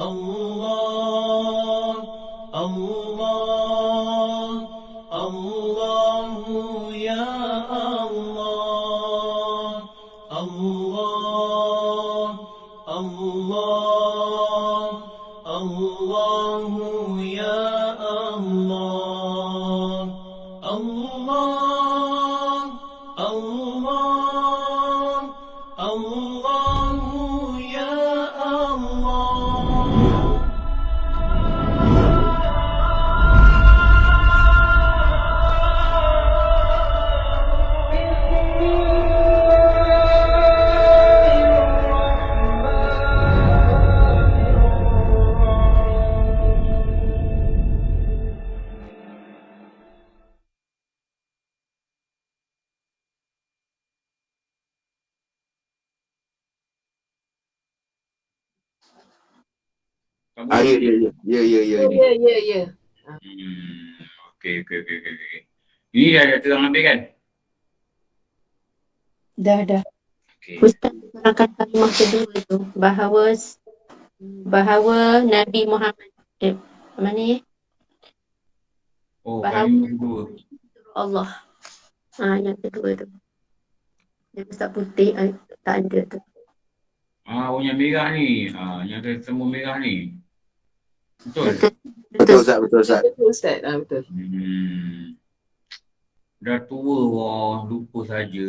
الله الله الله يا الله الله الله الله يا الله الله الله الله يا الله. Ya, ya, ya. Ya, ya, ya. Ya. Okey. Ini dah terang habis kan? Dah. Okey. Ustaz terangkan kalimah kedua tu. Bahawa Nabi Muhammad mana ni? Oh, Bahawa kalimah kedua. Allah. Yang kedua tu. Yang Ustaz putih tak ada tu. Yang merah ni. Yang ketemu merah ni. Betul? Betul, Ustaz. Betul, Ustaz. Betul Ustaz. Betul. Dah tua wah, lupa saja.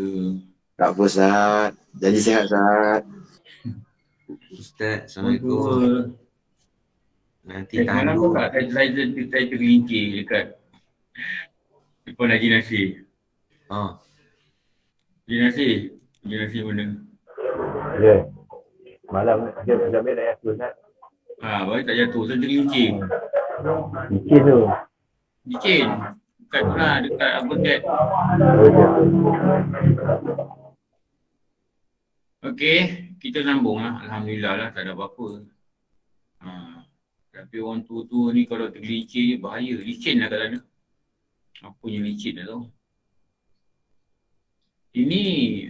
Tak apa, Ustaz. Jadi sihat, Ustaz. Ustaz, Tua. Assalamualaikum. Nanti Malam tu tanduk. tak saya tergelincir dekat depan Haji Nasir. Haji Nasir mana? Ya. Malam dia sampai dah jatuh Ustaz. Baru tak jatuh, saya tergelincir. Licin tu. Licin. Dekat tu lah, dekat apa kat. Okey, kita sambung lah. Alhamdulillah lah, tak ada apa-apa. Tapi orang tua-tua ni kalau tergelincir bahaya. Licin lah kalau ada. Apa yang licin dah tahu. Ini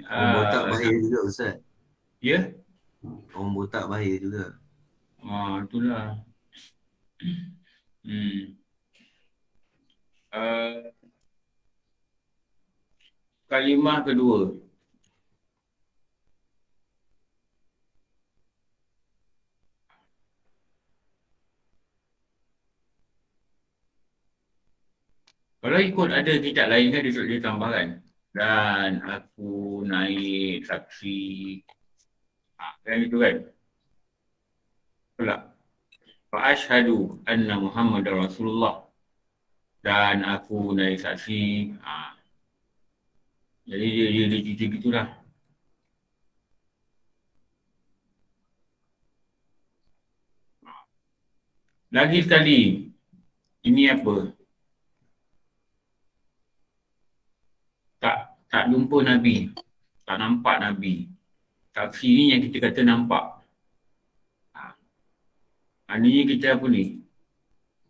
Orang botak bahaya juga Ustaz. Ya? Orang botak bahaya juga. Itulah. Kalimah kedua. Kalau ikut ada kitab lain kan dia tambahkan. Dan aku naik saksi. Kan itu kan? Pula. Fa'ashhadu anna Muhammadar Rasulullah. Dan aku naik saksi. Jadi dia cerita gitulah. Lagi sekali. Ini apa? Tak jumpa Nabi. Tak nampak Nabi. Saksi ni yang kita kata nampak. Ini kita apa ni?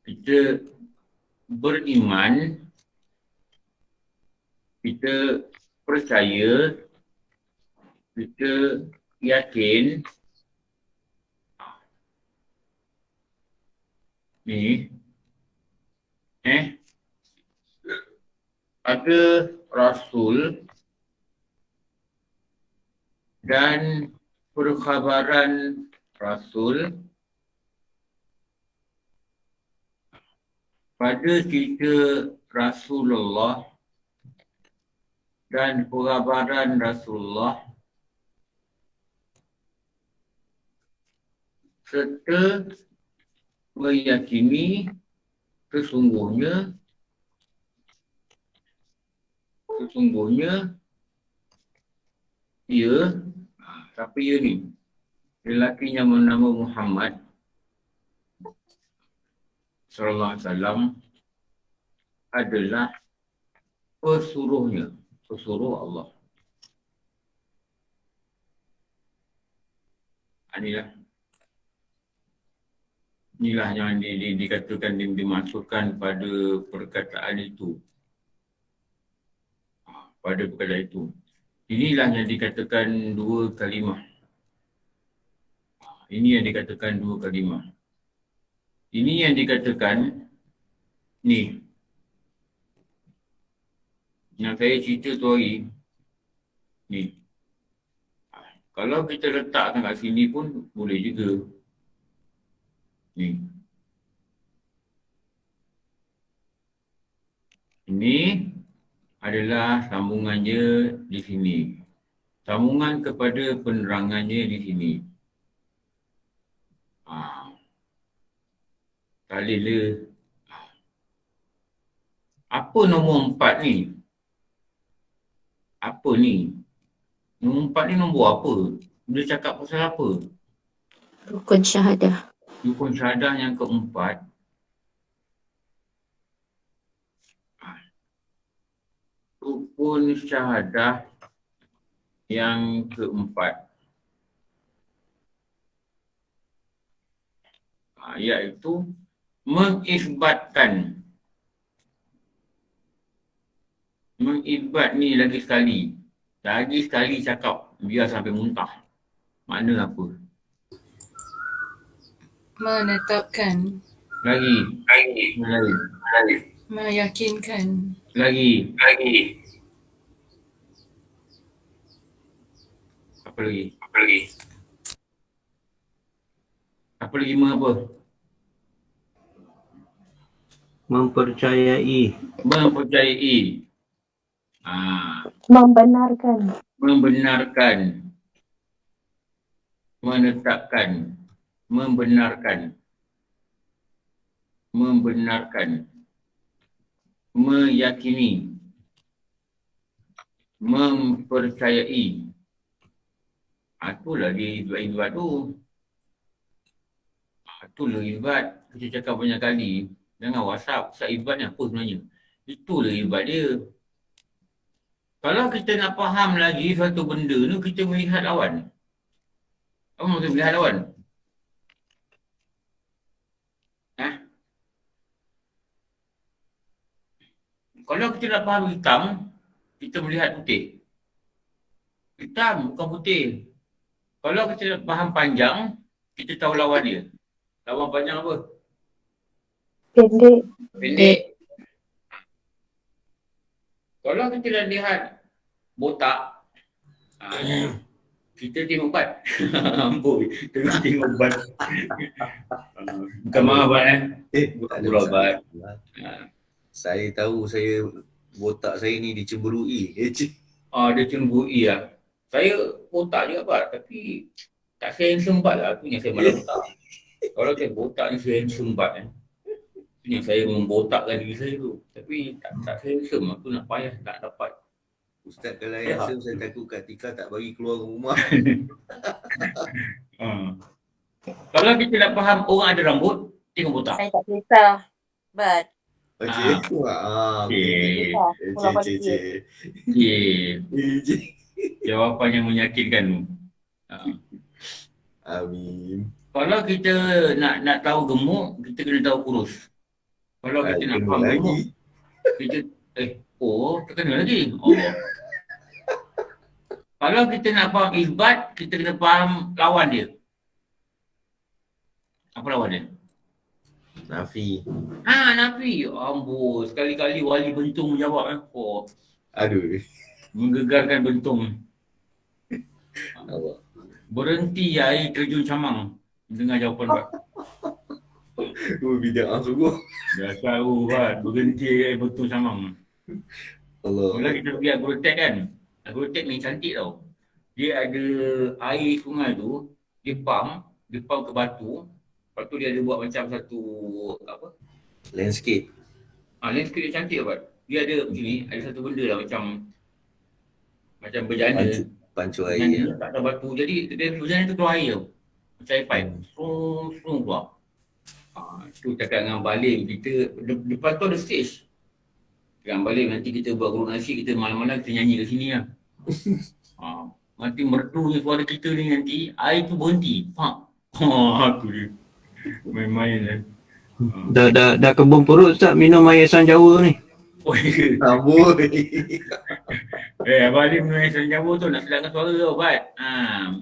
Kita beriman. Kita percaya. Kita yakin. Ni. Ada Rasul dan perkhabaran Rasul pada cerita Rasulullah dan perkhabaran Rasulullah serta meyakini sesungguhnya ia, siapa ia ni? Lelaki yang bernama Muhammad sallallahu alaihi wasallam adalah pesuruh Allah. Inilah yang dikatakan dimasukkan pada perkataan itu. Pada perkataan itu. Inilah yang dikatakan dua kalimah. Ini yang dikatakan dua kalimah. Ini yang dikatakan ni. Yang saya cerita tu hari ni. Kalau kita letakkan kat sini pun boleh juga. Ni. Ini adalah sambungannya di sini. Sambungan kepada penerangannya di sini. Talila. Apa nombor 4 ni? Apa ni? Nombor 4 ni nombor apa? Dia cakap pasal apa? Rukun syahadah. Rukun syahadah yang keempat. Rukun syahadah yang keempat. Iaitu mengisbatkan. Mengisbat ni lagi sekali. Lagi sekali cakap biar sampai muntah. Makna apa? Menetapkan, Lagi. meyakinkan, Lagi. Apa lagi? Apa lagi apa? Mempercayai. Mempercayai. Membenarkan. Membenarkan. Menetapkan. Membenarkan. Meyakini. Mempercayai. Itulah dia isbat tu. Itulah isbat. Kita cakap banyak kali. Jangan WhatsApp. Isbat ni apa sebenarnya? Itulah isbat dia. Kalau kita nak faham lagi satu benda ni, kita melihat lawan. Apa maksud melihat lawan? Kalau kita nak faham hitam, kita melihat putih. Hitam bukan putih. Kalau kita nak faham panjang, kita tahu lawan dia. Lawan panjang apa? Pendek. Kalau kita nak lihat botak, kita tengok bat. Amboi, tengok bat. Bukan maaf bat Bukan bat. Saya tahu botak saya ni dicemburui. Dia cemburui lah. Saya botak juga bat, tapi tak handsome bat lah. Itu yang saya malas botak. Kalau saya botak ni saya handsome bat Itu yang saya membotakkan diri saya tu. Tapi tak handsome. Aku nak payah tak dapat. Ustaz kalau handsome saya takut Kak Tika tak bagi keluar rumah. Kalau kita nak faham orang ada rambut, tengok botak. Saya tak kisah. But Jawapan yang meyakinkan. Amin. Kalau kita nak tahu gemuk, kita kena tahu kurus. Kalau kita nak faham gemuk, kita terkena lagi. Kalau kita nak faham isbat, kita kena faham lawan dia. Apa lawan dia? Nafi. Nafi. Amboi, sekali-kali wali bentung menjawab. Aduh. Menggegarkan bentung. Allah. Berhenti air terjun camang. Dengar jawapan Pak. Bidang sungguh. Dah tahu Pak, berhenti air bentung camang. Allah. Kalau kita pergi Agrotek kan, Agrotek ni cantik tau. Dia ada air sungai tu, dia pump ke batu. Lepas tu dia ada buat macam satu Landscape. Landscape dia cantik Pak. Dia ada macam ni, ada satu benda lah macam berjana. Pancu air. Tak ada batu. Jadi dia berjana tu keluar air tau. Macam air pipe. Strong keluar. Tu cakap dengan Balim, kita depan tu ada stage. Dengan Balim nanti kita buat gurau nasi, kita malam-malam kita nyanyi kat sini lah. Nanti merdunya suara kita ni nanti, air tu berhenti. Tu dia. Main-main lah. Dah kebun perut tak minum air asam Jawa ni? Amboi. Abang Ali minum air asam Jawa tu nak sedangkan suara tau Bat.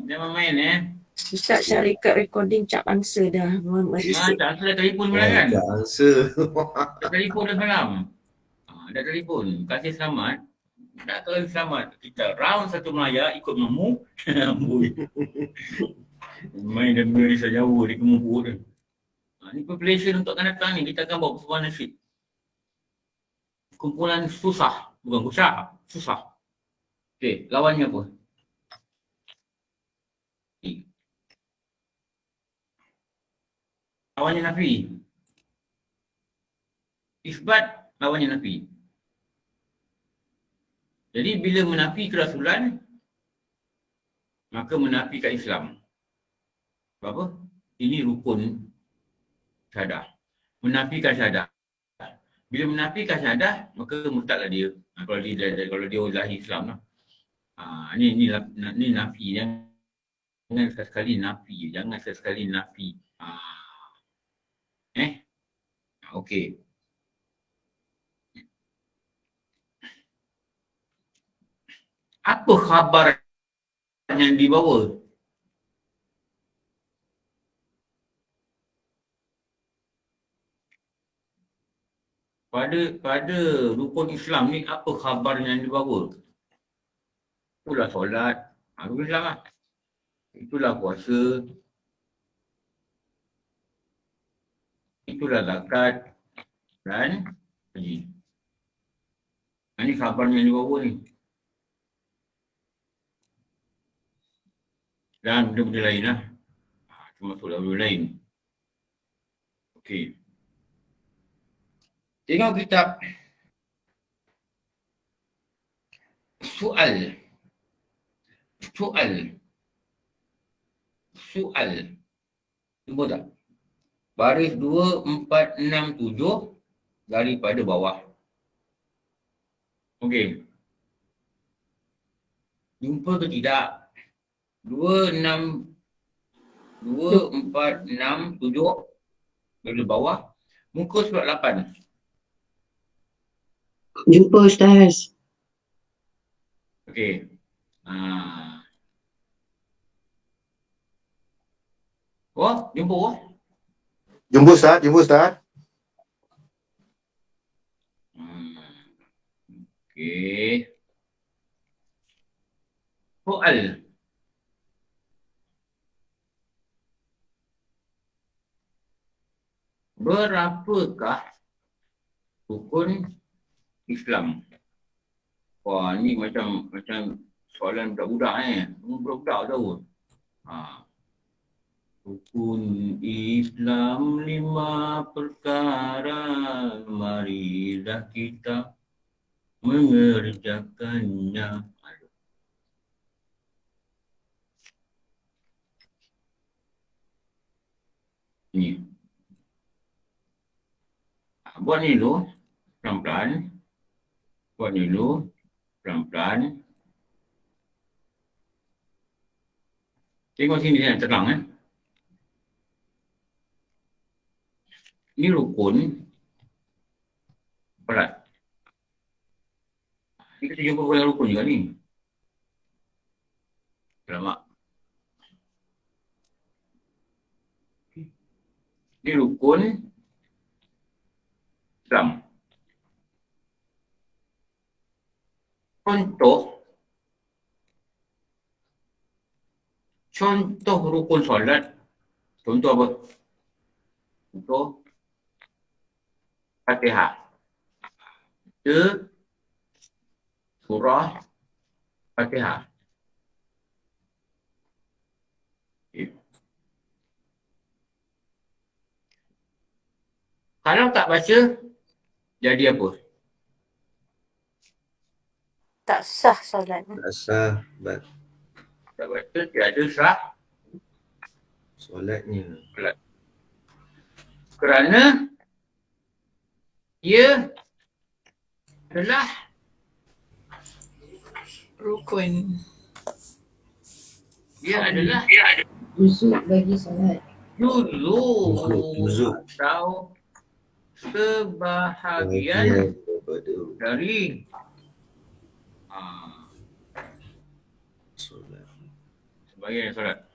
Jangan main Ustaz syarikat recording cap answer dah. Mohon maaf. Tak ada telefon pula kan? Tak answer. Dah telefon dah salam. Dah telefon. Kasih selamat. Tak terlalu selamat. Kita round satu Melaya ikut mamu. Amboi. Main dan beri sejauh di kemumpuk tu. Ni population untuk akan datang ni. Kita akan bawa persembahan nasyid. Kumpulan susah. Bukan kusah. Susah. Okey, lawannya apa? Lawannya nafi. Isbat lawannya nafi. Jadi bila menafi kerasulan, maka menafikan Islam. Sebab apa? Ini rukun syahadah. Menafikan syahadah. Bila menafikan syahadah, maka murtadlah dia. Kalau dia zahir Islam lah. Ni nafi. Jangan sekali nafi. Jangan sekali nafi. Okey. Apa khabar yang dibawa? Pada rukun Islam ni apa khabar yang dibawa? Itulah solat. Rukun Islam lah. Itulah puasa. Itulah zakat dan haji. Ini khabar yang dibawa ni. Dan benda-benda lain lah. Termasuklah benda lain. Okey. Tengok kitab Soal. Cuba tak? Baris 2, 4, 6, 7 daripada bawah. Okey. Jumpa ke tidak? 2, 4, 6, 7 dari bawah. Muka surat 8. Jumpa Ustaz. Okey. Jumpa. Jumpa Ustaz. Okey. Soal. Berapakah rukun Islam? Wah, ni macam soalan budak-budak budak-budak tahu. Rukun Islam 5 perkara, marilah kita mengerjakannya. Ni. Buat ni dulu, pelan-pelan. Buat ni dulu, pelan-pelan. Tengok sini yang terang. Ini rukun berat. Ini kita jumpa dengan rukun juga ni. Selamat. Ini rukun Islam. Contoh rukun solat. Contoh apa? Contoh Fatihah. Surah Fatihah. Okay. Kalau tak baca, jadi apa? Tak sah solat. Tak sah. Tak baca, tiada sah Solatnya. kerana ia adalah Rukun. dia adalah Juzuk bagi solat. Juzuk. atau sebahagian daripada dari solat. sebahagian solat.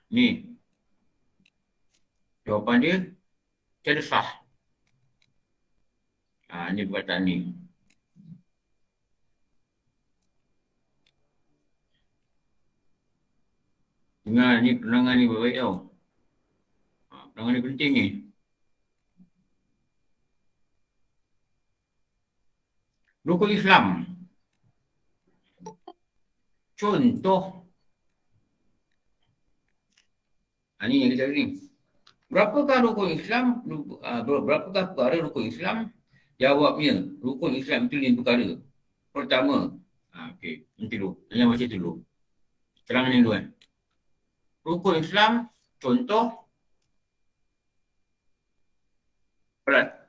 Ni. Jawapan dia tiada sah. Ni perkataan ni. Dengar ni penerangan ni baik-baik tau. Penerangan ni penting ni. Rukun Islam. Contoh. Ni yang kita cari ni. Berapakah rukun Islam? Berapakah perkara rukun Islam? Jawabnya, rukun Islam itu 5 perkara. Pertama, okey, nanti dulu. Yang macam tu dulu. Terangkan ni dulu kan. Rukun Islam, contoh, solat.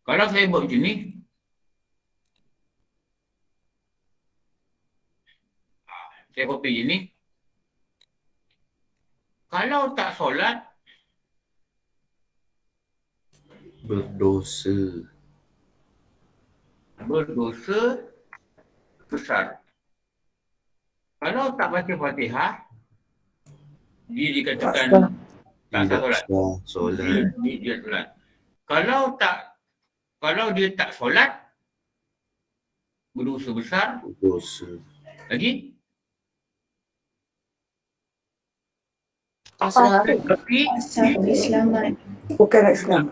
Kalau saya buat macam ni, saya copy je ni. Kalau tak solat, Berdosa. berdosa besar. Kalau tak baca Fatihah, dia dikatakan tak sah solat. Solat. Dia solat. Kalau dia tak solat, berdosa besar. Berdosa. Lagi? Asal Tapi Islaman. Bukan Islam.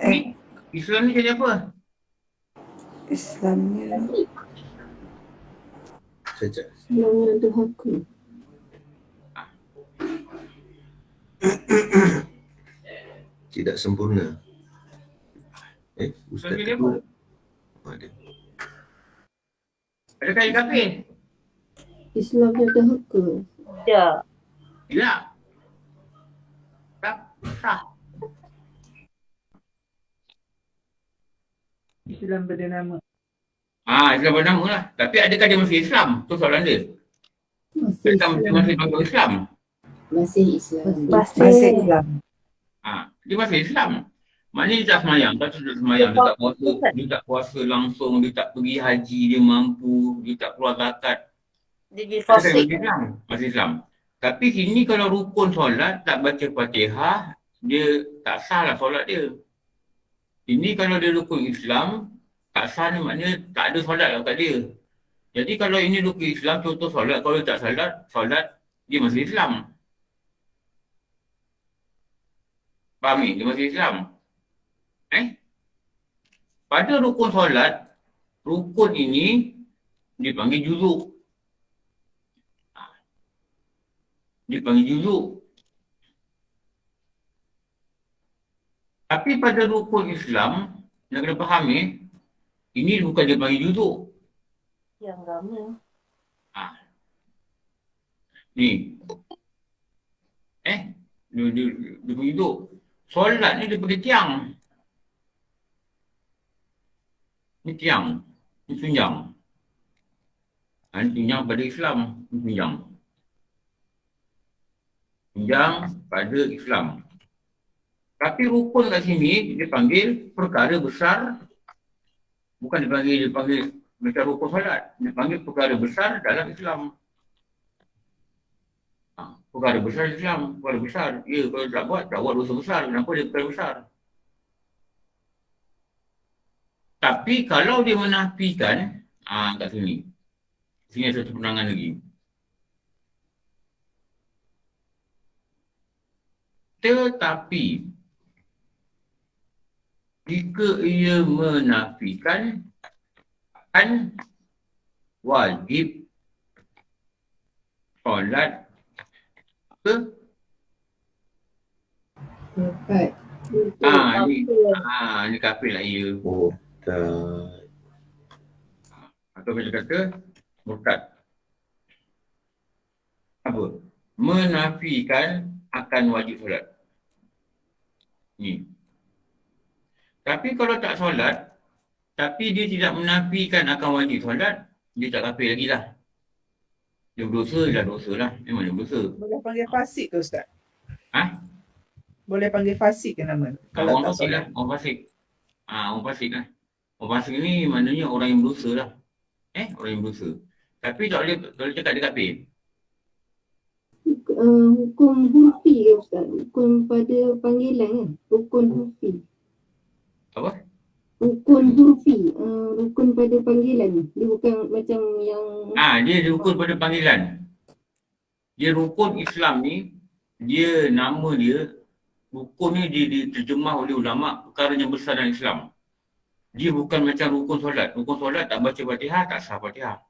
Islam ni jadi apa? Islamnya. Sekejap. Islamnya derhaka. Tidak sempurna. Ustaz Islam jadi tu. apa? Ada. Ada kain kafir? Islamnya derhaka. Ya. Tidak. Tak sah. Islam bernama. Islam bernama lah. Tapi adakah dia masih Islam? Tu soalan dia. Adakah dia masih bangsa Islam? Masih Islam. Masih Islam. Dia masih Islam. Maknanya dia tak semayang. Tak semayang. Dia tak puasa langsung. Dia tak pergi haji. Dia mampu. Dia tak keluar zakat. Dia Adakah fasik. masih Islam? Masih Islam. Tapi sini kalau rukun solat tak baca Fatihah, dia tak sah lah solat dia. Ini kalau dia rukun Islam, tak sah ni maknanya tak ada solat lah kat dia. Jadi kalau ini rukun Islam, contoh solat, kalau tak solat, dia masih Islam. Faham ni? Dia masih Islam. Pada rukun solat, rukun ini dipanggil juzuk. Dipanggil juzuk. Tapi pada rukun Islam, nak kena faham ini bukan dia panggil juzuk. Yang lama. Ni. Dia panggil juzuk. Solat ni dia pakai tiang. Ni tiang. Ni tunjang. Ni tunjang pada Islam. Ni tunjang. Tunjang pada Islam. Tapi rukun kat sini dia panggil perkara besar. Bukan dia panggil macam rukun solat. Dia panggil perkara besar dalam Islam. Perkara besar Islam. Perkara besar. Ya, kalau tak buat dosa besar. Kenapa dia perkara besar? Tapi kalau dia menafikan, kat sini. Sini ada satu penerangan lagi. Tetapi jika ia menafikan akan wajib solat ke? Ni kafir lah ia. Murtad. Atau kita kata murtad. Apa? Menafikan akan wajib solat. Ni. Tapi kalau tak solat, tapi dia tidak menafikan akan wajib solat, dia tak kafir lagi lah. Dia berdosa lah. Memang dia berdosa. Boleh panggil fasik ke Ustaz? Boleh panggil fasik ke nama? Orang fasik lah. Orang fasik lah. Orang fasik ni maknanya orang yang berdosa lah. Orang yang berdosa. Tapi tak boleh cakap dia kafir. Hukum hurfi ke Ustaz? Hukum pada panggilan kan? Rukun hurfi. Apa? Rukun hurfi. Rukun pada panggilan ni. Dia bukan macam yang... Dia rukun pada panggilan. Dia rukun Islam ni, dia nama dia, rukun ni diterjemah oleh ulama perkara yang besar dalam Islam. Dia bukan macam rukun solat. Rukun solat tak baca Fatihah, tak sah Fatihah.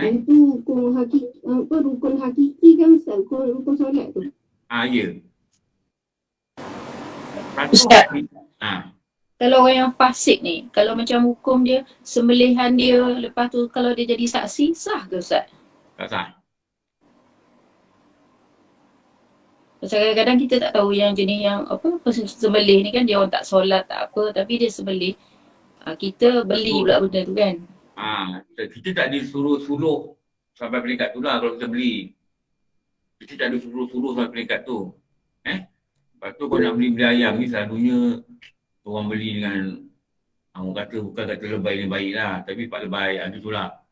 Itu rukun hakiki, rukun hakiki kan Ustaz? Rukun solat tu. Ya. Ustaz. Kalau orang yang fasik ni, kalau macam hukum dia, sembelihan dia, lepas tu kalau dia jadi saksi, sah ke Ustaz? Tak sah. Pasal kadang-kadang kita tak tahu yang jenis yang sembelih ni kan, dia orang tak solat, tak apa, tapi dia sembelih. Kita beli pula benda tu kan. Kita tak disuruh-suruh sampai peringkat tu lah kalau kita beli. Kita tak disuruh-suruh sampai peringkat tu. Lepas tu kau nak beli ayam ni selalunya orang beli dengan orang kata bukan kata lebay ni baik lah, tapi pak lebay, gitulah.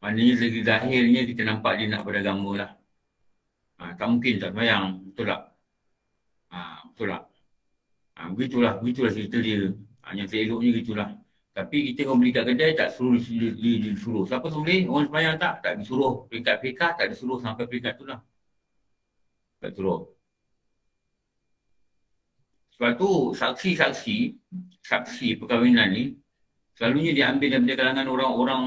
Maknanya segi zahirnya kita nampak dia nak beragama lah. Tak mungkin tak sembahyang, betul tak? Betul tak? Begitulah cerita dia. Yang seeloknya gitulah. Tapi kita kalau beli kat kedai tak suruh disuruh. Siapa boleh? Orang sembahyang tak disuruh. Peringkat fiqah tak disuruh sampai peringkat tu lah. Tak suruh. Sebab tu saksi perkahwinan ni selalunya dia ambil daripada kalangan orang-orang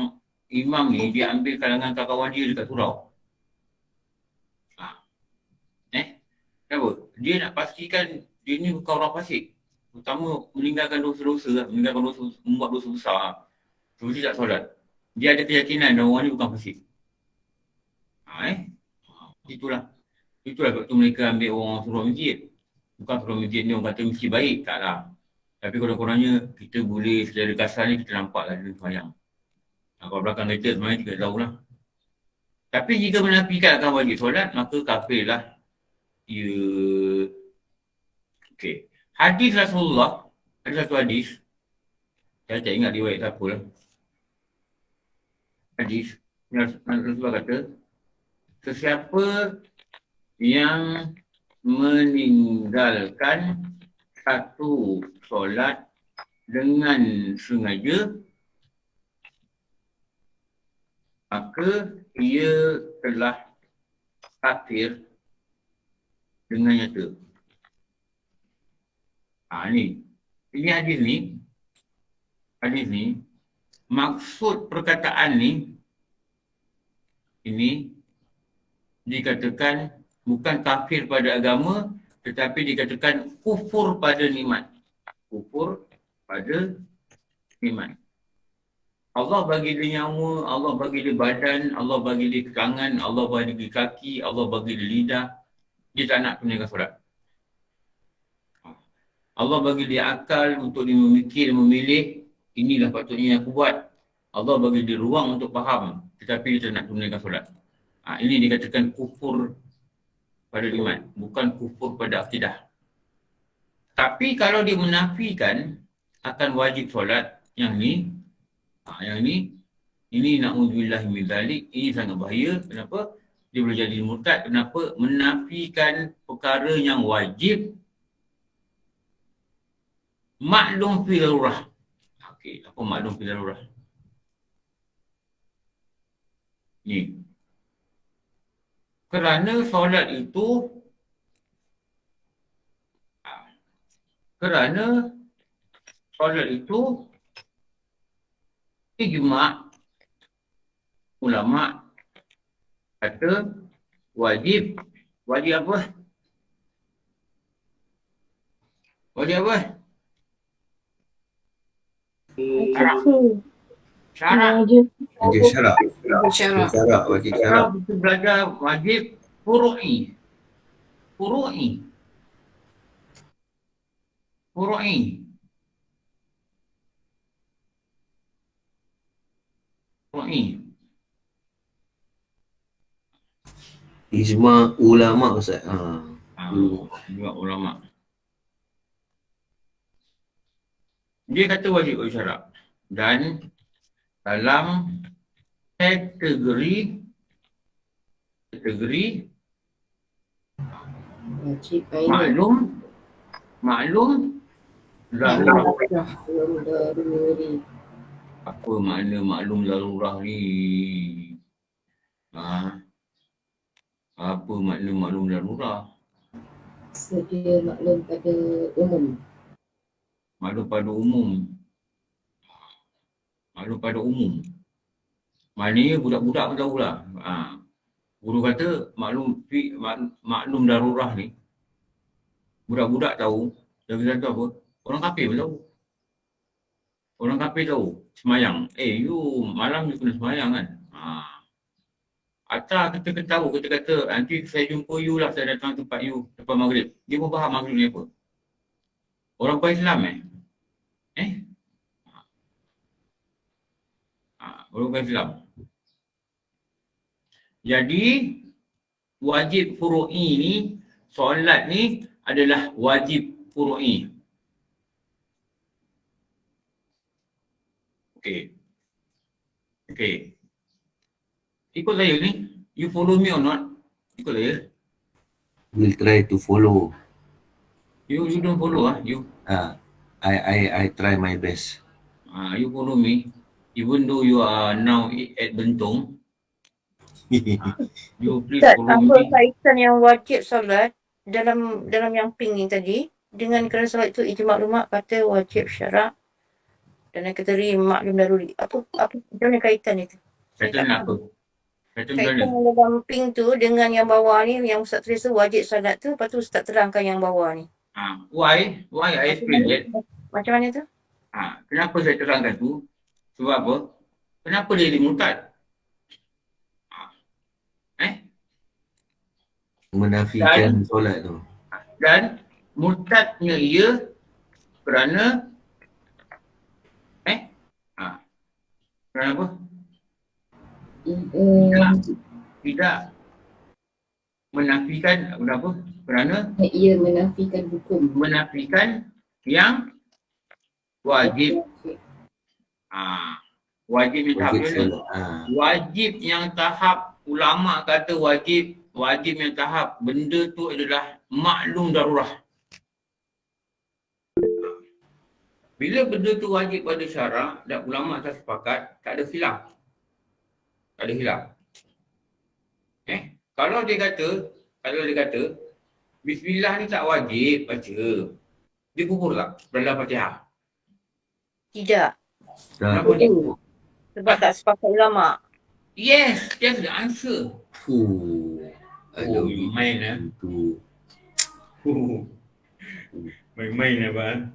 imam ni, dia ambil kalangan kawan dia dekat surau. Kenapa? Dia nak pastikan dia ni bukan orang fasik. Terutama meninggalkan dosa-dosa, membuat dosa besar. Seperti tak solat. Dia ada keyakinan dan orang ni bukan fasik. Itulah sebab tu mereka ambil orang surau masjid. Bukan surau masjid ni orang kata mesti baik, taklah. Tapi kurang-kurangnya kita boleh secara kasar ni kita nampak lah dia sembahyang. Kalau belakang kita sebenarnya kita tahulah. Tapi jika menafikan akan wajib solat, maka kafir lah. Okey. Hadis Rasulullah, ada satu hadis. Saya tak ingat riwayat siapa lah. Hadis Rasulullah kata, sesiapa yang meninggalkan satu solat dengan sengaja, maka ia telah kafir dengan nyata. Ini hadis ni, maksud perkataan ni, ini dikatakan bukan kafir pada agama, tetapi dikatakan kufur pada nikmat. Kufur pada nikmat. Allah bagi dia nyawa, Allah bagi dia badan, Allah bagi dia tangan, Allah bagi dia kaki, Allah bagi dia lidah. Dia tak nak tunaikan solat. Allah bagi dia akal untuk dia memikir, memilih. Inilah patutnya yang aku buat. Allah bagi dia ruang untuk faham. Tetapi dia tak nak tunaikan solat. Ini dikatakan kufur pada iman. Bukan kufur pada akidah. Tapi kalau dia menafikan akan wajib solat, yang ni, ini na'udzubillah min zalik, ini sangat bahaya. Kenapa? Dia boleh jadi murtad. Kenapa? Menafikan perkara yang wajib maklum fi darurah. Okey, apa maklum fi darurah? Ni. Kerana solat itu ijma' ulama' kata wajib apa? Wajib apa? Syarat. Wajib syarat. Wajib syarat. Kita belajar wajib furu'i. Ijma' ulama Ustaz. Juga ulama. Dia kata wajib syarat. Dan dalam kategori Wajib final. maklum darurah. Daruri. Apa makna maklum darurah ni? Apa makna maklum darurah? Sedia maklum pada umum. Maklum pada umum. Maklum pada umum. Maknanya budak-budak pun tahulah. Guru kata maklum darurah ni. Budak-budak tahu. Dia kata apa? Orang kafir pun tahu. Orang kafir tahu. Semayang. You malam you kena semayang kan? Atau kita tahu, kita kata nanti saya jumpa you lah, saya datang tempat you lepas maghrib. Dia pun faham maghrib ni apa. Orang bukan Islam orang bukan Islam. Jadi wajib furu'i ni, solat ni adalah wajib furu'i. Okey. Ikut saya ni. You follow me or not? Ikut saya. We'll try to follow. You don't follow you. I try my best. You follow me. Even though you are now at Bentong. You please Ustaz, follow apa me. kaitan yang wajib solat dalam yang ping ni tadi dengan kerana solat itu ijma' ulama kata wajib syarak dan yang kategori maklum daruri. Apa macam mana kaitan itu? Kaitan apa? Kaitan mana? Kaitan dalam ping tu dengan yang bawah ni, yang Ustaz tulis tu wajib solat tu, lepas tu Ustaz terangkan yang bawah ni. Why I explain that? Macam mana tu? Kenapa saya terangkan tu? Sebab apa? Kenapa dia murtad? Menafikan solat tu. Dan murtadnya ia kerana kerana apa? Tidak menafikan apa? Kerana Ia menafikan hukum. menafikan yang wajib. Wajib yang tahap Wajib mana? solat. Wajib yang tahap, ulama kata wajib yang tahap, benda tu adalah maklum darurah. Bila benda tu wajib pada syarak dan ulama tak sepakat, tak ada khilaf. Tak ada khilaf. Kalau dia kata bismillah ni tak wajib baca, dia kufur tak dalam Fatihah? Tidak. Kenapa dia? Sebab tak sepakat ulama. Yes, that's the answer. Aduh, main tu. Main abang.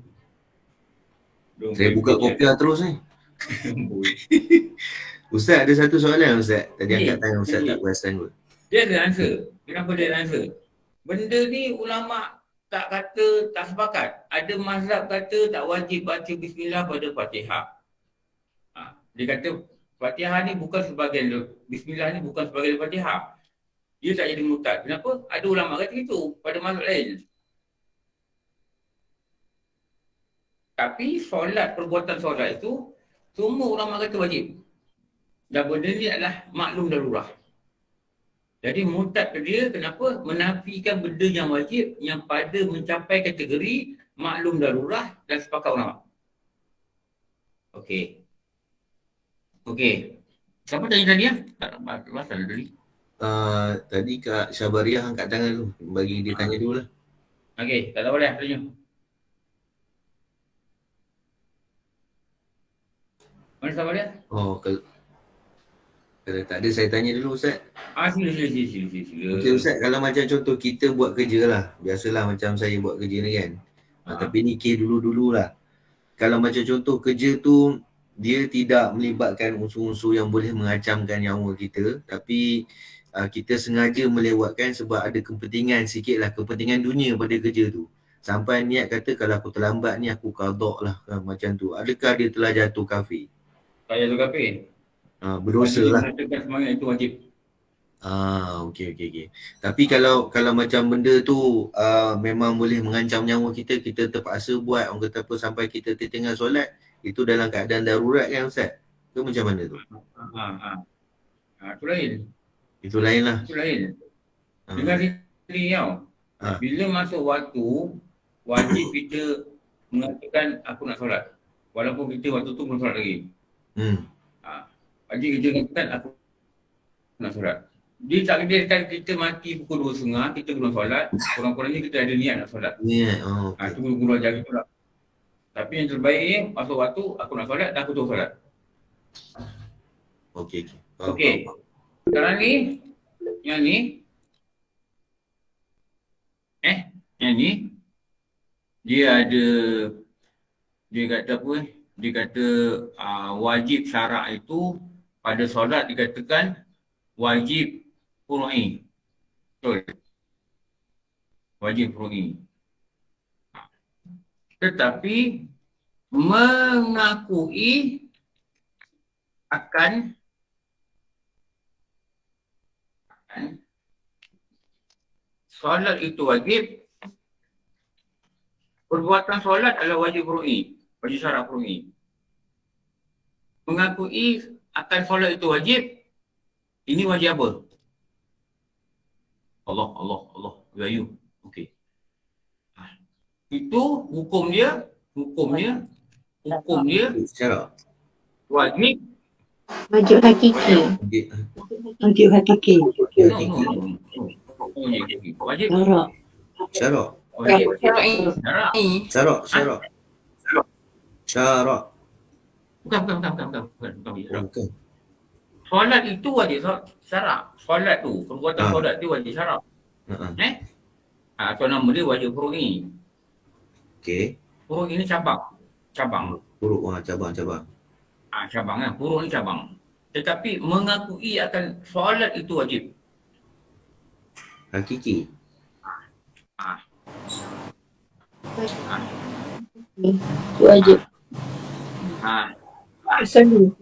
Saya buka kopiah terus ni. Ustaz ada satu soalan Ustaz. Tadi angkat tangan Ustaz tak perasan kot. Dia ada answer. Kenapa dia ada answer? Benda ni ulama tak kata tak sepakat. Ada mazhab kata tak wajib baca bismillah pada Fatihah. Dia kata Fatihah ni bukan sebahagian, bismillah ni bukan sebahagian Fatihah. Dia tak jadi murtad. Kenapa? Ada ulama kata itu pada mazhab lain. Tapi perbuatan solat itu semua ulama kata wajib. Dan benda ni adalah maklum darurah. Jadi murtad ke dia kenapa? Menafikan benda yang wajib yang pada mencapai kategori maklum darurah dan sepakat ulama. Okey. Siapa tanya tadi tak pasal tadi. Tadi Kak Syabariah angkat tangan tu. Bagi dia tanya dulu lah. Okey, tak boleh tanya. Mana sabar dia? Kalau tak ada saya tanya dulu Ustaz. Sila. Okey Ustaz, kalau macam contoh kita buat kerja lah. Biasalah macam saya buat kerja ni kan. Tapi ni kes dulu-dulu lah. Kalau macam contoh kerja tu dia tidak melibatkan unsur-unsur yang boleh mengacamkan nyawa kita. Tapi kita sengaja melewatkan sebab ada kepentingan sikit lah. Kepentingan dunia pada kerja tu. Sampai niat kata kalau aku terlambat ni aku qada lah macam tu. Adakah dia telah jatuh kafir? Tak jatuh kafir. Berdosa lah. Mengatakan semangat itu wajib. Okey. Tapi kalau macam benda tu memang boleh mengancam nyawa kita, kita terpaksa buat, orang kata apa, sampai kita tertinggal solat, itu dalam keadaan darurat kan Ustaz? Ke macam mana tu? Itu lain. Itu lain lah. Itu lain. Ha. Dengar sini tau. Ha. Bila masuk waktu, wajib kita mengatakan aku nak solat. Walaupun kita waktu tu belum solat lagi. Wajib kita katakan aku nak solat. Dia tak kira kita mati pukul 2.30, kita belum solat. Kurang-kurangnya kita ada niat nak solat. Niat. Oh, okay. Itu guru ajar kita lah. Tapi yang terbaik ni, masuk waktu aku nak solat dan aku terus solat. Okey. Okey. Sekarang ni, yang ni, yang ni, dia ada, dia kata apa dia kata wajib syarak itu pada solat dikatakan wajib furu'i. Betul. Wajib furu'i. Tetapi mengakui akan solat itu wajib. Perbuatan solat adalah wajib furu'i, wajib syarak furu'i. Mengakui akan solat itu wajib, ini wajib apa? Allah, gayu. Okey. Itu hukum dia Syarak. wajib. Wajib hakiki. Wajib hakiki. Wajib Syarak. wajib Syarak. Bukan. Solat itu wajib syarak. Solat tu, perbuatan solat tu wajib syarak. Atau nama dia wajib furu'i. Okey. Furu'i ni cabang. Furu', cabang. Cabang kan. Furu'i ni cabang. Tetapi mengakui akan solat itu wajib. Hakiki. Wajib. Selalu.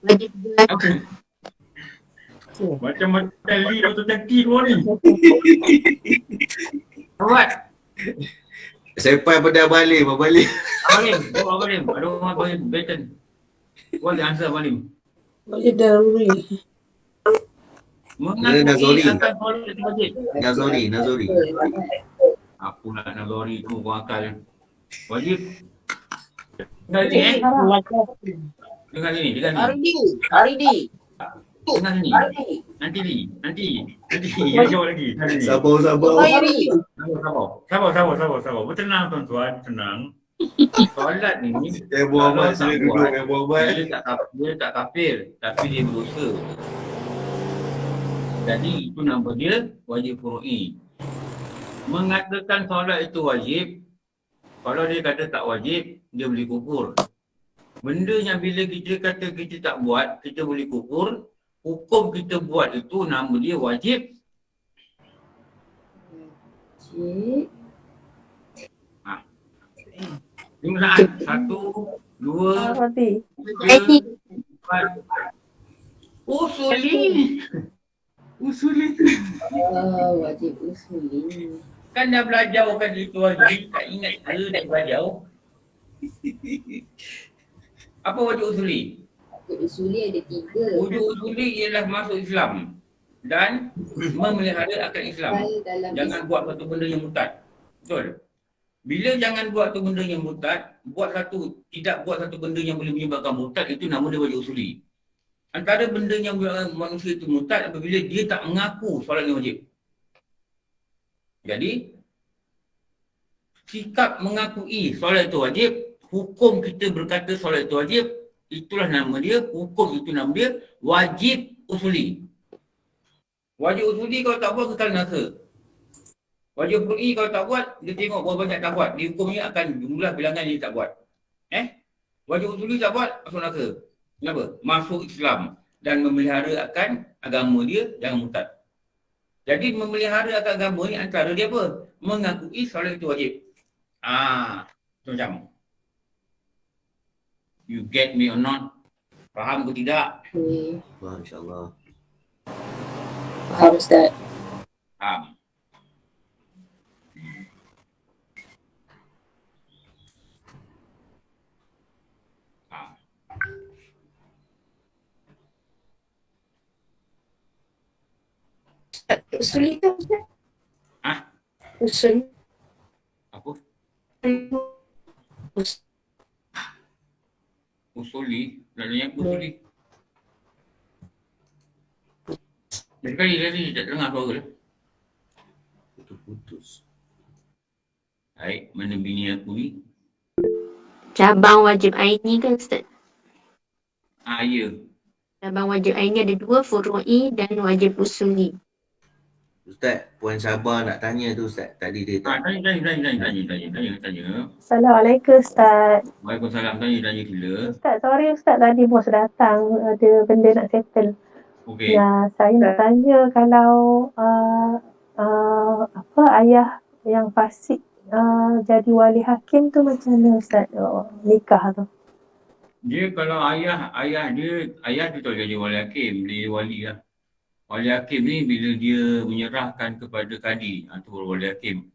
Wajib Macam Lee Dr. Taki kau ni. Buat. Sampai pada Balim. Balim. Ada orang Balim. Betten. What the answer Balim? Wajib daruri. Mengakui akan solat itu wajib. Nazori. Aku nak Nazori tu kau akal. Wajib. Dengar ni Dengar ni. Aridi. Dengar ni. Nanti. Jauh lagi. Sabar. Sabar. Bertenang tuan-tuan, tenang. Solat ni Muhammad sila duduk Muhammad. dia tak kafir, tapi dia berdosa. Jadi itu nama dia wajib furu'i. Mengatakan solat itu wajib, kalau dia kata tak wajib, dia boleh kufur. Benda yang bila kita kata kita tak buat, kita boleh kufur. Hukum kita buat itu nama dia wajib. Jumlah 1, 2, 3, 4. Usuli. Wajib usuli. Kan dah belajar kan itu wajib, tak ingat ke dah belajar. Apa wajib usuli? Wajib usuli ada 3. Wujud usuli ialah masuk Islam dan memelihara akan Islam. Jangan buat satu benda yang murtad. Betul? Bila jangan buat satu benda yang murtad, tidak buat satu benda yang boleh menyebabkan murtad, itu nama dia wajib usuli. Antara benda yang menyebabkan manusia itu murtad apabila dia tak mengaku solat yang wajib. Jadi, sikap mengakui solat itu wajib, hukum kita berkata solat itu wajib, itulah nama dia, hukum itu nama dia wajib usuli. Wajib usuli kalau tak buat kekal neraka. Wajib furu'i kalau tak buat, dia tengok berapa banyak tak buat. Dia hukumnya akan jumlah bilangan dia tak buat. Wajib usuli tak buat, masuk neraka. Kenapa? Masuk Islam dan memelihara akan agama dia, jangan murtad. Jadi memelihara akan agama ni antara dia apa? Mengakui solat itu wajib. Macam. You get me or not? Faham ke tidak? Faham insyaAllah. Faham Ustaz. Faham. Usul itu Ustaz? Ah, Usul. apa? Usul. Usuli. Lalunya usuli. Jadi kali tadi tak dengar suara dia. Putus-putus. Baik, mana bini aku ni? Cabang wajib aini kan Ustaz? Ya. Cabang wajib aini ada 2, furu'i dan wajib usuli. Ustaz, Puan Sabah nak tanya tu Ustaz. Tadi dia tak. Tanya. Assalamualaikum Ustaz. Waalaikumsalam, tanya sila. Ustaz, sorry Ustaz tadi bos datang ada benda nak settle. Okey. Ya, saya nak tanya kalau ayah yang fasik jadi wali hakim tu macam mana Ustaz nikah tu? Dia kalau ayah dia tak jadi wali hakim, dia wali lah. Wali hakim ni bila dia menyerahkan kepada kadi, itu baru wali hakim.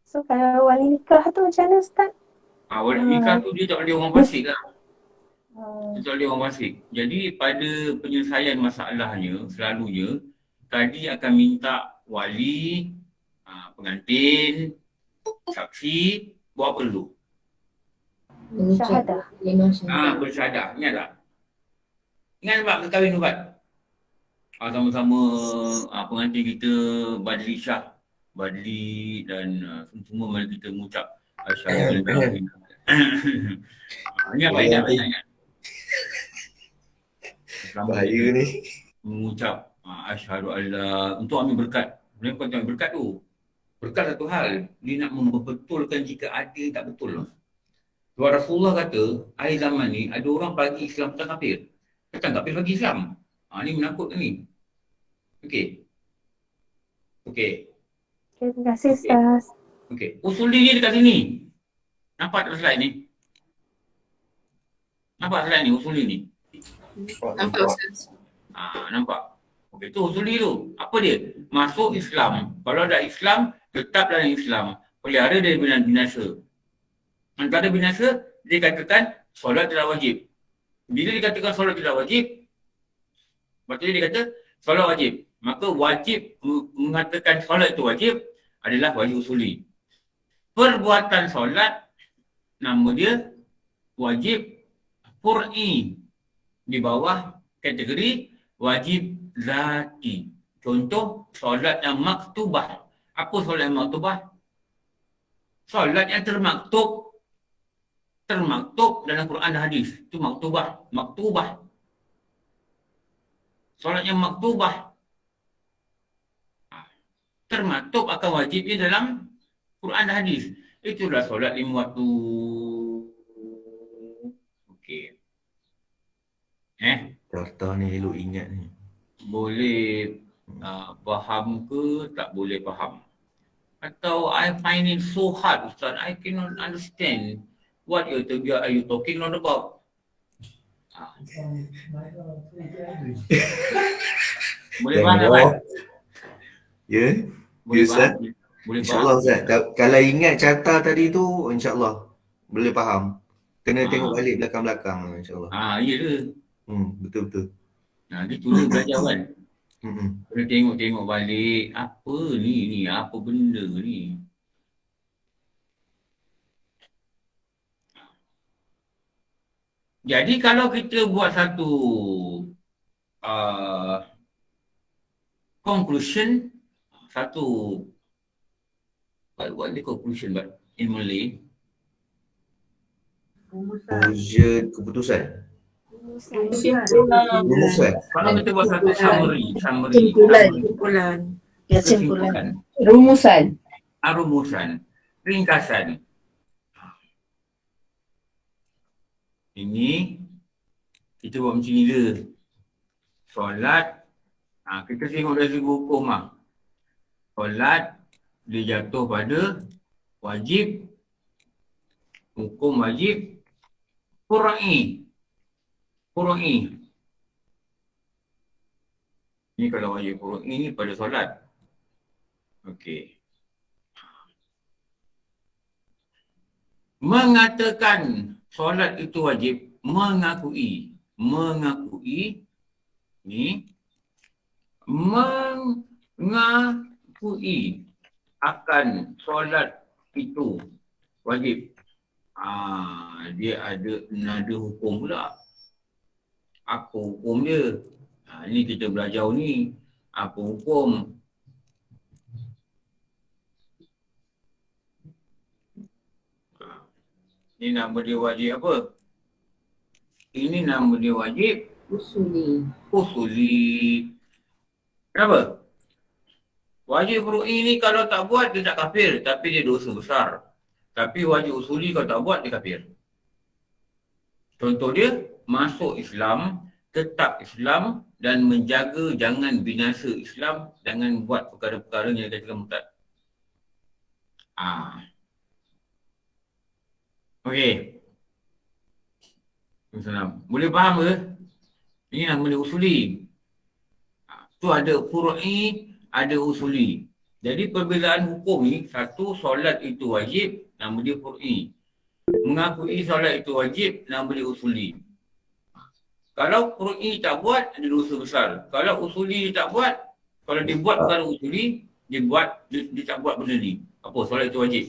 So kalau wali nikah tu macam mana Ustaz? Wali nikah tu dia tak boleh orang fasik lah. Dia tak boleh orang fasik. Jadi pada penyelesaian masalahnya, selalunya kadi akan minta wali, pengantin, saksi, buat apa dulu? Syahadah. Bersyahadah. Ingat tak? Ingat tak berkahwin ubat? Sama-sama pengantin kita Badli Shah, Badli dan semua mari kita mengucap asyhadu an la ilaha illallah. Ini apa ini? Bahaya ni. Mengucap asyhadu alla untuk ambil berkat. Mereka ambil berkat tu. Berkat satu hal, dia nak membetulkan jika ada tak betul. Sebab Rasulullah kata, akhir zaman ni ada orang bagi Islam tak kafir. Kata kafir bagi Islam. Ni menakutkan ni. Okey. Terima kasih Ustaz. Okey. Usul dia dekat sini. Nampak tak slide ni? Nampak slide ni, usul ni? Nampak Ustaz? Nampak. Okey, tu usul dia tu. Apa dia? Masuk Islam. Kalau ada Islam, tetap dalam Islam. Pelihara dari binasa. Antara binasa, dia katakan solat tidak wajib. Bila dikatakan solat tidak wajib, maksudnya dia kata solat wajib. Maka wajib mengatakan solat itu wajib adalah wajib usuli. Perbuatan solat, nama dia wajib fur'i. Di bawah kategori wajib zati. Contoh, solat yang maktubah. Apa solat yang maktubah? Solat yang termaktub dalam Quran dan hadis. Itu maktubah. Solat yang maktubah termaktub akan wajibnya dalam Quran dan hadis. Itulah solat 5 waktu. Okey. Daftar ni elok ingat ni. Boleh faham ke tak boleh faham? Atau I find it so hard Ustaz, I cannot understand what are you talking about? Boleh faham tak? Ya? Boleh Ustaz? faham? Boleh InsyaAllah faham? Ustaz. Kalau ingat carta tadi tu, insyaAllah boleh faham. Kena tengok balik belakang-belakang insyaAllah. Ya ke? Betul-betul. Dia tulis belajar kan? Kena tengok balik apa ni, apa benda ni. Jadi kalau kita buat satu conclusion, what the conclusion but in Malay? Keputusan. Rumusan. Kalau kita buat satu summary. Kesimpulan. Rumusan. Rumusan. Ringkasan. Ini kita buat macam ni je. Solat, kita tengok dari segi hukum lah. Solat dia jatuh pada wajib, hukum wajib, Qur'i. Ini kalau wajib Qur'i ni pada solat. Okey. Mengatakan solat itu wajib, mengakui ni mengakui akan solat itu wajib. Dia ada nada hukum pula. Apa hukum dia? Ni kita belajar ni. Apa hukum? Ini nama dia wajib apa? Ini nama dia wajib Usuli. usuli. Kenapa? Wajib furu'i ni kalau tak buat dia tak kafir, tapi dia dosa besar. Tapi wajib usuli kalau tak buat dia kafir. Contoh dia, masuk Islam, tetap Islam dan menjaga jangan binasa Islam, jangan buat perkara-perkara yang dikatakan murtad. Okey. Assalamualaikum. Boleh faham ke? Ini nama dia usuli. Tu ada furu'i, ada usuli. Jadi perbezaan hukum ni, satu solat itu wajib, nama dia furu'i. Mengakui solat itu wajib, nama dia usuli. Kalau furu'i tak buat, ada dosa besar. Kalau usuli tak buat, kalau dia buat perkara usuli, dia tak buat benda ni. Apa? Solat itu wajib.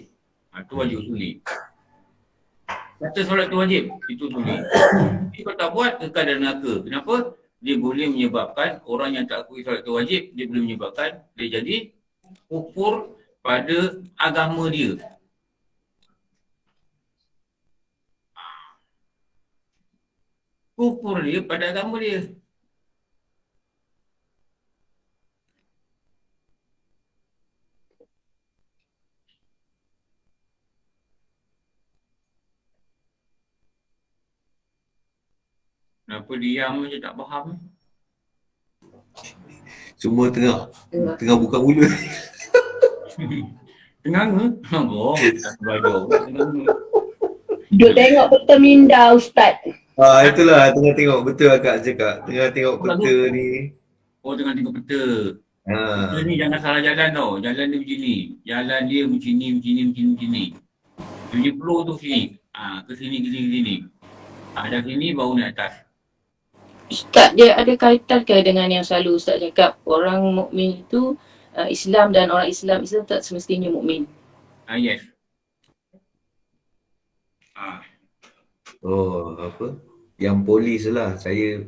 Itu wajib usuli. Kata solat itu wajib, itu usuli. Kalau tak buat, kekal dalam neraka. Kenapa? Dia boleh menyebabkan orang yang tak akui solat itu wajib, dia boleh menyebabkan dia jadi kufur pada agama dia. Kufur dia pada agama dia. Kenapa diam je tak faham? Semua tengah buka mulut. Tengah ke? Bohong, tak belajar. Duk tengok peta minda Ustaz. Itulah tengah tengok, betul akak cakap. Tengah tengok peta ni. Oh, tengah tengok peta. Peta ni jangan salah jalan tau. Jalan dia macam ni. Jalan dia macam ni. Dia flow tu sini. Ke sini. Dari sini baru naik atas. Ustaz, dia ada kaitan ke dengan yang selalu Ustaz cakap orang mukmin itu Islam dan orang Islam tak semestinya mukmin. Yes. Oh, apa? Yang polis lah. Saya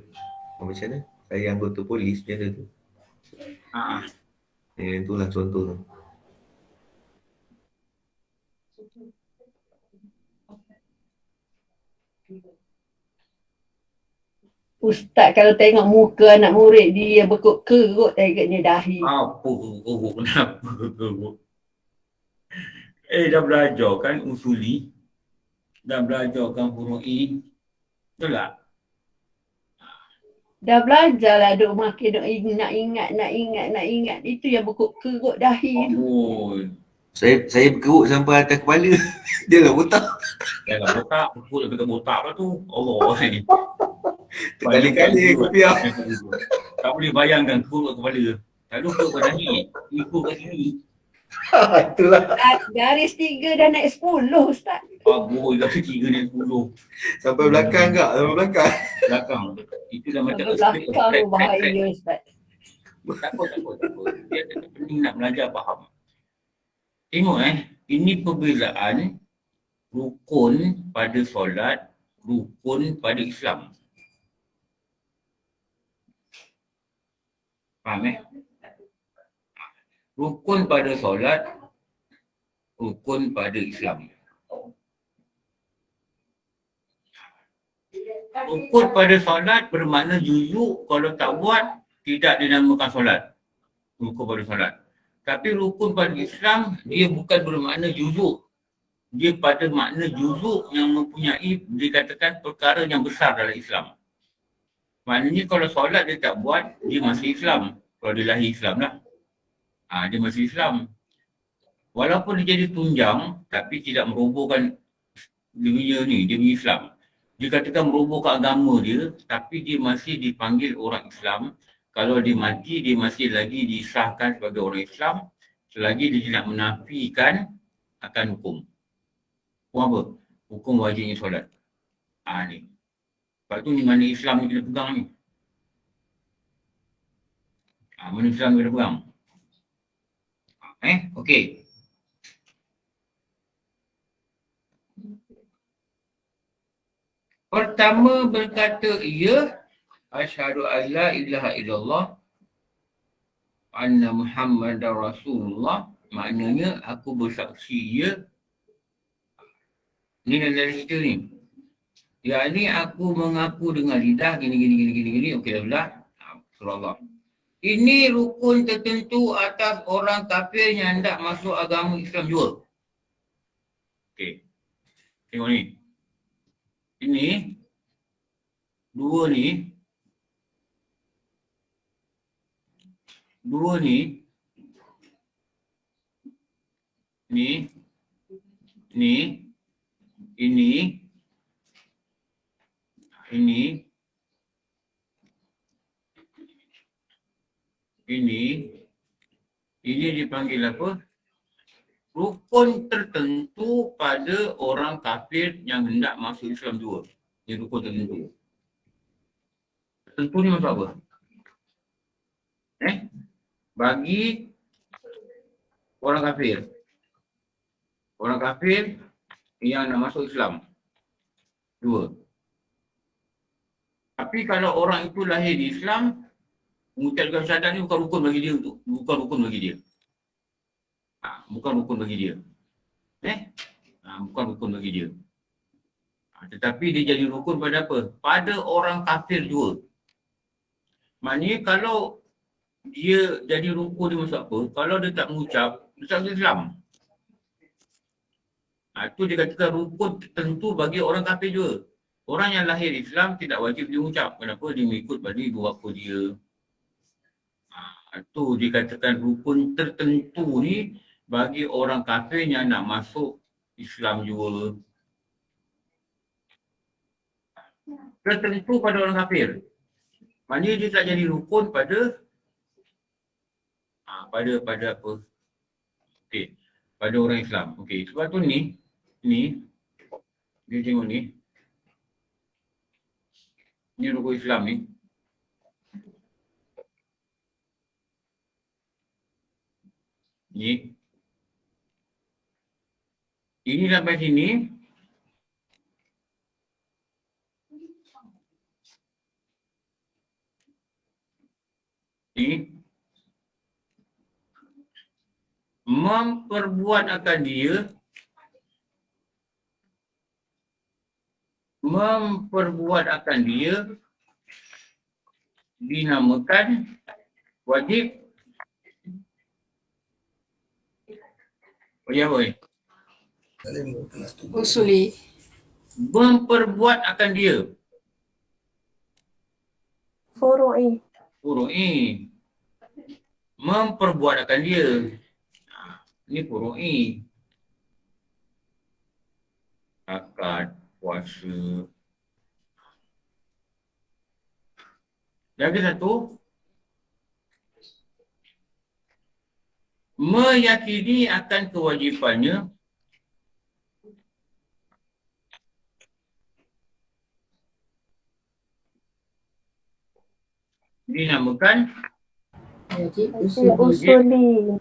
macam mana? Saya anggota polis macam mana tu? Itulah contoh tu. Ustaz kalau tengok muka anak murid dia berkerut tengoknya dahi. Apa kerut? Kenapa kerut? Dah belajar kan usuli? Dah belajar kan furu'i? Betul tak? Dah belajar lah duk makin duk nak ingat. Itu yang berkerut dahi tu. Saya berkerut sampai atas kepala. Dia lah botak. Kerut dekat botak lah tu. Allah. Kali-kali kopiah. Tak boleh bayangkan kerut kepala. Tak lupa kau dahi. Ikut kat sini. Itulah. Garis 3 dah naik 10 Ustaz. Bagus dah 3 naik 10. Sampai belakang kak? Sampai belakang? Belakang. Itu dah macam belakang tu bahaya Ustaz. Takut. Dia penting nak belajar faham. Tengok ini perbezaan rukun pada solat, rukun pada Islam. Faham Rukun pada solat, rukun pada Islam. Rukun pada solat bermakna juzuk, kalau tak buat tidak dinamakan solat. Rukun pada solat. Tapi rukun pada Islam dia bukan bermakna juzuk. Dia pada makna juzuk yang mempunyai dikatakan perkara yang besar dalam Islam. Maknanya kalau solat dia tak buat, dia masih Islam. Kalau dia lahir Islam lah. Dia masih Islam. Walaupun dia jadi tunjang, tapi tidak merobohkan dia punya Islam. Dia katakan merobohkan agama dia, tapi dia masih dipanggil orang Islam. Kalau dia mati, dia masih lagi disahkan sebagai orang Islam selagi dia tidak menafikan akan hukum. Hukum apa? Hukum wajibnya solat. Ni. Sebab tu ni mana Islam ni kita pegang ni. Mana Islam kena perang. Okey. Pertama berkata ia, asyhadu an la ilaha illallah anna Muhammadar Rasulullah. Maknanya aku bersaksi ia. Ni dari kita ni. Ya ni aku mengaku dengan lidah gini. Okey dah. Surah Allah. Ini rukun tertentu atas orang kafir yang hendak masuk agama Islam jua. Okey. Tengok ni. Ini dua ni ini dipanggil apa? Rukun tertentu pada orang kafir yang hendak masuk Islam jua. Ini rukun tertentu. Tertentu ni maksud apa? Bagi orang kafir. Orang kafir yang nak masuk Islam. Dua. Tapi kalau orang itu lahir di Islam, mengucapkan syahadat ni bukan rukun bagi dia tu. Bukan rukun bagi dia. Bukan rukun bagi dia. Bukan rukun bagi dia. Tetapi dia jadi rukun pada apa? Pada orang kafir juga. Maknanya kalau dia jadi rukun dia maksud apa? Kalau dia tak mengucap, dia tak Islam. Itu dia katakan rukun tertentu bagi orang kafir juga. Orang yang lahir Islam tidak wajib dia mengucap. Kenapa? Dia mengikut pada ibu bapa dia. Itu dikatakan rukun tertentu ni bagi orang kafir yang nak masuk Islam juga. Tertentu pada orang kafir. Maknanya dia tak jadi rukun pada apa? Okey. Pada orang Islam. Okey. Sebab tu ni dia tengok ni. Ni rukun Islam ni. Ni. Ini sampai sini. Ini. Memperbuat akan dia dinamakan wajib. Usuli. Memperbuat akan dia. Furu'i. Memperbuat akan dia. Ini furu'i. Akad, puasa. Lagi satu. Meyakini akan kewajipannya dinamakan Usuli.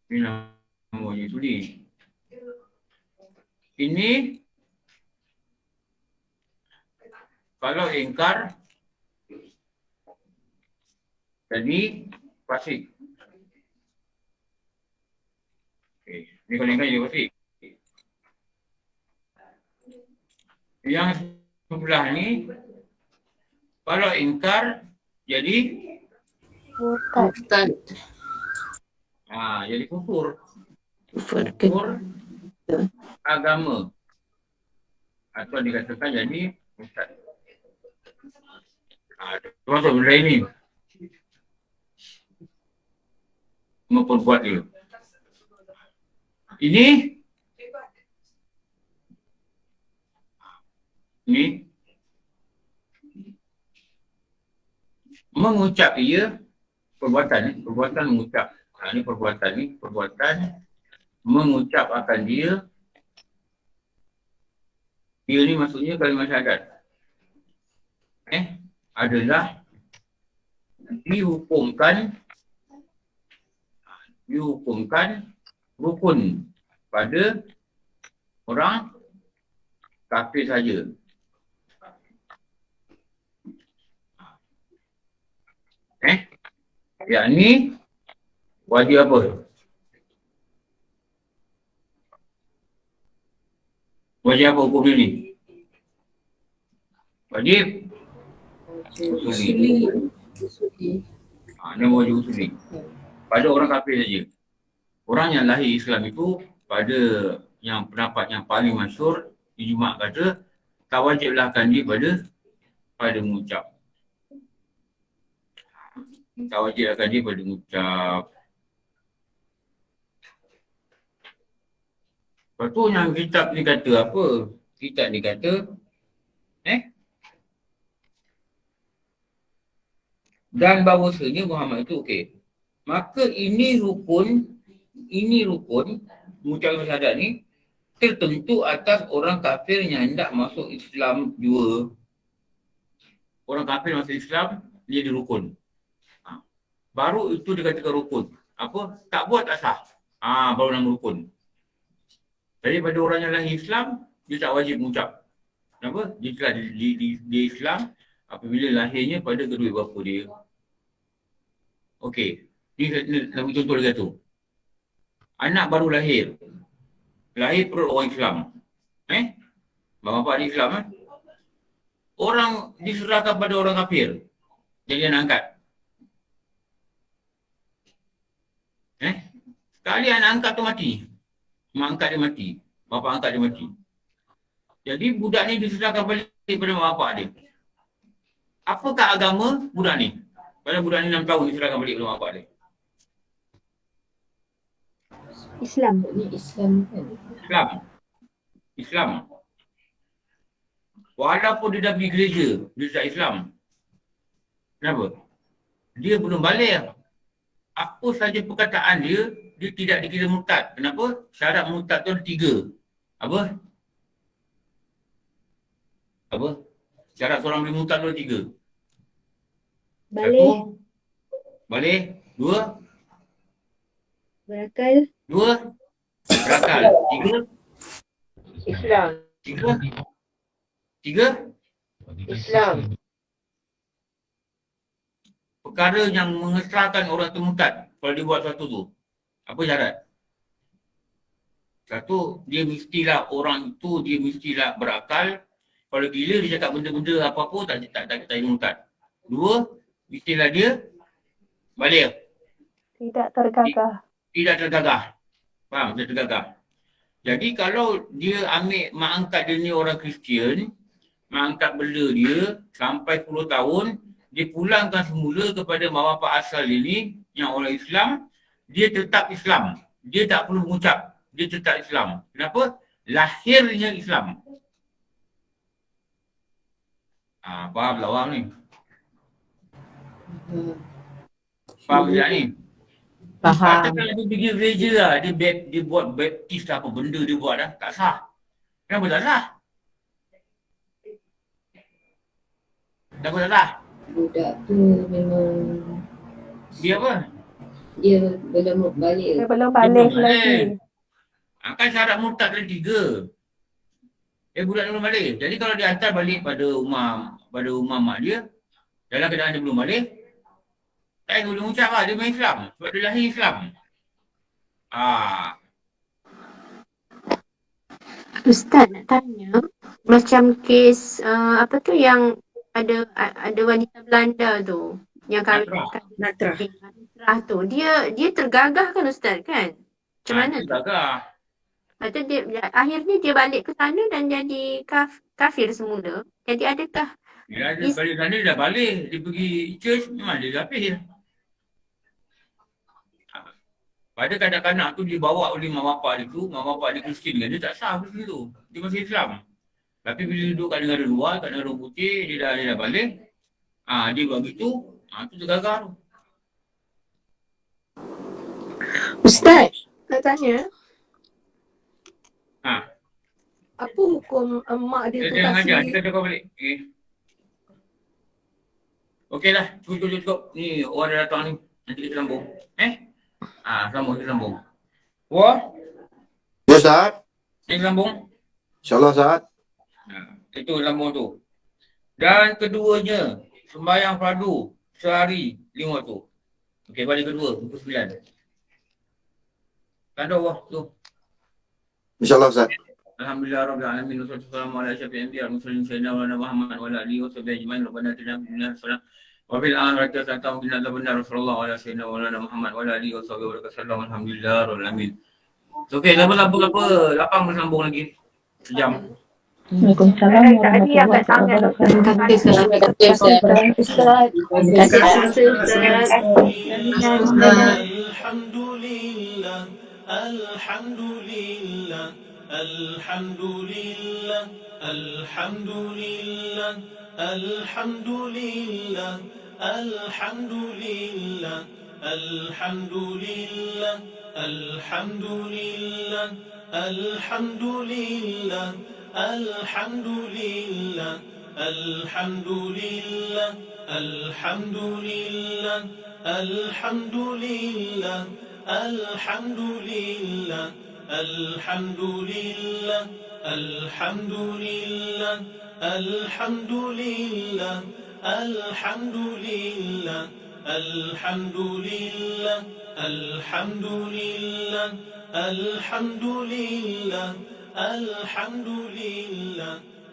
Ini namanya usuli. Ini kalau ingkar jadi fasik. Okey, ini kalau ingkar jadi fasik. Yang sebelah ni kalau ingkar jadi Murtad. Jadi kufur. Kufur agama. Atau dikatakan jadi murtad. Termasuk benda ini. Memperbuat dia. Ini mengucap ia perbuatan mengucap. Ini perbuatan mengucap akan dia. Dia ni maksudnya kalimat syahadat. adalah dihukumkan rukun pada orang kafir saja. Yakni wajib apa? Wajib apa hukum ini? Wajib usuli. Nama wajib usuli. Pada orang kafir saja. Orang yang lahir Islam itu pada yang pendapat yang paling masyhur, ijma' kata tak wajiblah dia pada mengucap. Tak wajiblah dia pada mengucap. Lepas tu yang kitab ni kata apa? Kitab ni kata dan bahawasanya Muhammad itu okey. Maka ini rukun mengucapkan syahadat ni tertentu atas orang kafir yang hendak masuk Islam jua. Orang kafir masuk Islam, dia di rukun. Baru itu dikatakan rukun. Apa? Tak buat tak sah. Baru nama rukun. Jadi pada orang yang lahir Islam, dia tak wajib mengucap. Kenapa? Dia telah di Islam apabila lahirnya pada kedua bapa dia. Okey. Ni lagi contoh dia tu. Anak baru lahir. Lahir perut orang Islam. Bapa dia Islam Orang diserahkan pada orang kafir. Jadi anak angkat. Sekali anak angkat tu mati. Mak angkat dia mati. Bapa angkat dia mati. Jadi budak ni diserahkan balik pada mak bapak dia. Apakah agama budak ni? Pada budak ni 6 tahun diserahkan balik pada mak bapak dia. Islam. Islam. Walaupun dia dah pergi gereja, dia tak Islam. Kenapa? Dia belum balik. Apa saja perkataan dia tidak dikira murtad. Kenapa? Syarat murtad tu ada 3. Apa? Syarat seorang boleh murtad tu ada 3. Balik. 1, balik. 2, Berakal. 2, berakal. 3, Islam. 3, Islam. perkara yang mengesahkan orang tu murtad kalau dia buat sesuatu tu. Apa syarat? Satu, dia mestilah orang itu, dia mestilah berakal. Kalau gila dia cakap benda-benda apa-apa tak murtad. 2, mestilah dia balik. Tidak tergagah. Tidak tergagah. Faham? Tidak tergagah. Jadi kalau dia ambil mak angkat dia ni orang Kristian, mak angkat bela dia sampai 10 tahun, dia pulangkan semula kepada mak bapak asal dia ni yang orang Islam, dia tetap Islam. Dia tak perlu mengucap. Dia tetap Islam. Kenapa? Lahirnya Islam. Faham tak faham ni? Faham tak ni? Faham. Katakan dia pergi gereja lah, dia buat baptis lah, apa benda dia buat lah, tak sah. Kenapa tak sah? Kenapa tak sah? Budak tu memang Dia apa? dia belum balik. Dia belum balik lagi. Kan syarat murtad ada 3. Budak dia belum balik. Jadi kalau dia hantar balik pada rumah mak dia, dalam keadaan dia belum balik, tak boleh mengucap lah, dia main Islam. Sebab dia lahir Islam. Ustaz nak tanya, macam kes apa tu yang ada wanita Belanda tu yang kahwin Natrah tu, dia tergagah kan Ustaz kan? Macam mana tu? Tergagah. Lepas tu akhirnya dia balik ke sana dan jadi kafir semula. Jadi adakah Dia balik sana, dia dah balik. Dia pergi church, memang dia kafir. Pada kanak-kanak tu dibawa oleh mak bapak dia tu, mak bapak dia Kristian kan, dia tak sah Kristian tu. Dia masih Islam. Tapi bila duduk kat negara luar, kat negara putih, dia dah balik. Dia buat gitu, tu tergagah tu. Ustaz, nak tanya. Apa hukum emak dia tu Dia jangan ajar, kasih kita kau balik. Okeylah, cukup. Ni orang dah datang ni. Nanti kita sambung. Kita sambung. Wah, Ya Ustaz. kita sambung. InsyaAllah Ustaz. Itu sambung tu. Dan keduanya, sembahyang fardu sehari 5 waktu. Okey, balik kedua, pukul 9. Kandung wah tu. InsyaAllah Ustaz. Alhamdulillah rabbil alamin wassalatu wassalamu ala asyrafil anbiya'i wal mursalin sayyidina wa Muhammad wa ala alihi wa sahbihi ajma'in. Rabbana atina fid dunya hasanah wa fil akhirati hasanah wa qina adzabannar. Sallallahu ala sayyidina wa Muhammad wa ala alihi wa sahbihi wa sallam. Alhamdulillah rabbil alamin. Okey, apa? Lapang bersambung lagi. Sejam. Waalaikumsalam warahmatullahi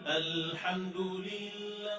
Alhamdulillah.